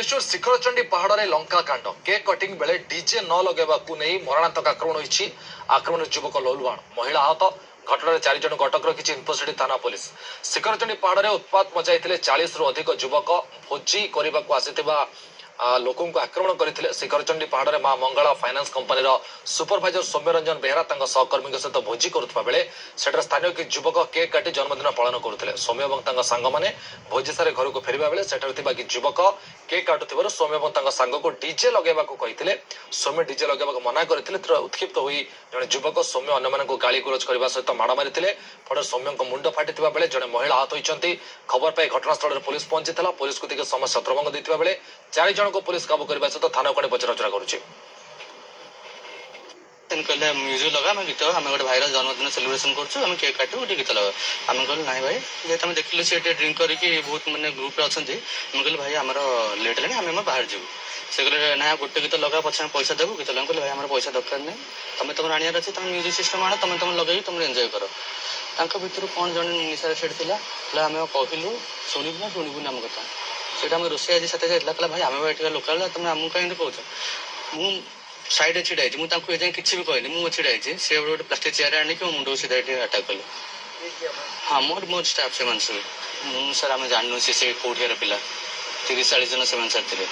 भुवनेश्वर शिखरचंडी पहाड़ में लंका कांड केक कटिंग बेले डीजे न लगेवा नहीं मरणात्मक आक्रमण होती। आक्रमण युवक लौलुआण महिला आहत। घटना 4 जन अटक रखी इंफोसिटी थाना पुलिस। शिखरचंडी पहाड़ में उत्पात मचाई 40 रु अधिक युवक भोजी करने को आसीथिबा लोकों को आक्रमण करते। शिखरचंडी पहाड़ में Maa Mangala finance company supervisor Soumyaranjan Behera सहकर्मी सहित भोजी करुवा बेले सेठार स्थानीय कि युवक केक काटी जन्मदिन पालन करते। सौम्य और सांग मैंने भोजी सारे घर को फेरवा बेले सेठार कि युवक केक काटुवर सौम्य और सांग को डीजे लगेगा कहते। सौम्य डीजे लगेगा मना करते। उत्क्षिप्त हो जड़े युवक सौम्य अन्य गाड़ी गुलज करने सहित माड़ मारी फल सौम्य मुंड फाटी बेले जड़े महिला आहत होती। खबर पाई घटनास्थल में पुलिस पहुंची पुलिस को देखिए समस्त छत्रभंग देता बेले 4 जन को पुलिस काबू करने सहित थाना को पचराउचरा करुच्ची। कहले म्यूजिक लगा आम गीत आम गोटे भाईर जन्मदिन सेलिब्रेशन करें केक काटू गोटे गीत लगा आम कहल ना भाई जेहतु आम देखिलु सी ड्रिंक करके बहुत मैंने ग्रुप अच्छा कहल भाई आम लेट है आम बाहर जीव से कहले ना गोटे गीत लगा पचे पैसा देवु गीत लगा कहले भाई आम पैसा दरकार नहीं तुम तुम आने अच्छे तुम म्यूजिक सिस्टम आण तुम तुम लगे तुम एंजॉय कर भर कौन जन निशा सेठ थी आम कहलु शुणु ना शुणुन आम कथा से रोषे आज साथ कहला भाई आम भाई लोकाल तुम आमको कहीं कौच मु साइड छिड़ा मुझे किसी भी कहनी मुझे छिड़ा से गोटे प्लास्टिक चेयर आनिक मुंड को सीधा अटाक कले। हाँ मोर मोर स्टाफ से सर आम जानू सी कौटियार पिला 30-40 जन से थे।